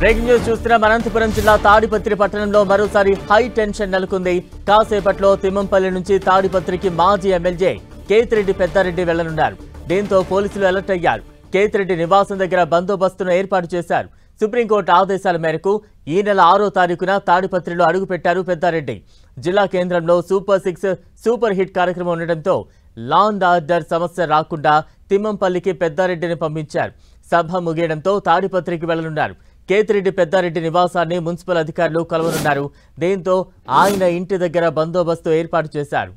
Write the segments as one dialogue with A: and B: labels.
A: Breaking news చూస్తున్నాం. అనంతపురం జిల్లా తాడిపత్రి పట్టణంలో మరోసారి హై టెన్షన్ నెలకొంది. కాసేపట్లో తిమ్మంపల్లి నుంచి తాడిపత్రికి మాజీ ఎమ్మెల్యే కేతిరెడ్డి పెద్దారెడ్డి వెళ్లనున్నారు. దీంతో పోలీసులు అలర్ట్ అయ్యారు. కేతిరెడ్డి నివాసం దగ్గర బందోబస్తును ఏర్పాటు చేశారు. సుప్రీంకోర్టు ఆదేశాల మేరకు ఈ నెల 6వ తారీఖున తాడిపత్రిలో అడుగుపెట్టారు పెద్దారెడ్డి. జిల్లా కేంద్రంలో సూపర్ 6 సూపర్ హిట్ కార్యక్రమం ఉండడంతో లా అండ్ ఆర్డర్ సమస్య రాకుండా తిమ్మంపల్లికి పెద్దారెడ్డిని పంపించారు. సభ ముగియడంతో తాడిపత్రికి వెళ్లనున్నారు. కేతిరెడ్డి పెద్దారెడ్డి నివాసాన్ని మున్సిపల్ అధికారులు కలవనున్నారు. దీంతో ఆయన ఇంటి దగ్గర బందోబస్తు ఏర్పాటు చేశారు.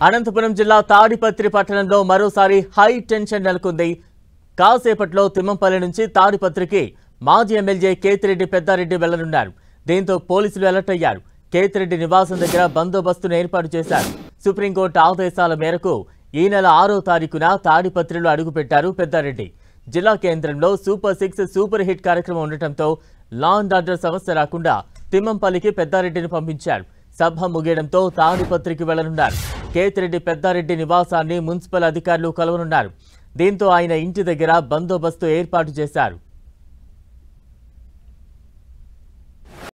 A: అనంతపురం జిల్లా తాడిపత్రి పట్టణంలో మరోసారి హై టెన్షన్ నెలకొంది. కాసేపట్లో తిమ్మంపల్లి నుంచి తాడిపత్రికి మాజీ ఎమ్మెల్యే కేతిరెడ్డి పెద్దారెడ్డి వెళ్లనున్నారు. దీంతో పోలీసులు అలర్ట్ అయ్యారు. కేతిరెడ్డి నివాసం దగ్గర బందోబస్తును ఏర్పాటు చేశారు. సుప్రీంకోర్టు ఆదేశాల మేరకు ఈ నెల 6వ తారీఖున తాడిపత్రిలో అడుగుపెట్టారు పెద్దారెడ్డి. జిల్లా కేంద్రంలో సూపర్ 6 సూపర్ హిట్ కార్యక్రమం ఉండటంతో లా అండ్ ఆర్డర్ సమస్య రాకుండా తిమ్మంపల్లికి పెద్దారెడ్డిని పంపించారు. సభ ముగియడంతో తాడిపత్రికి వెళ్లనున్నారు. కేతిరెడ్డి పెద్దారెడ్డి నివాసాన్ని మున్సిపల్ అధికారులు కలవనున్నారు. దీంతో ఆయన ఇంటి దగ్గర బందోబస్తు ఏర్పాటు చేశారు.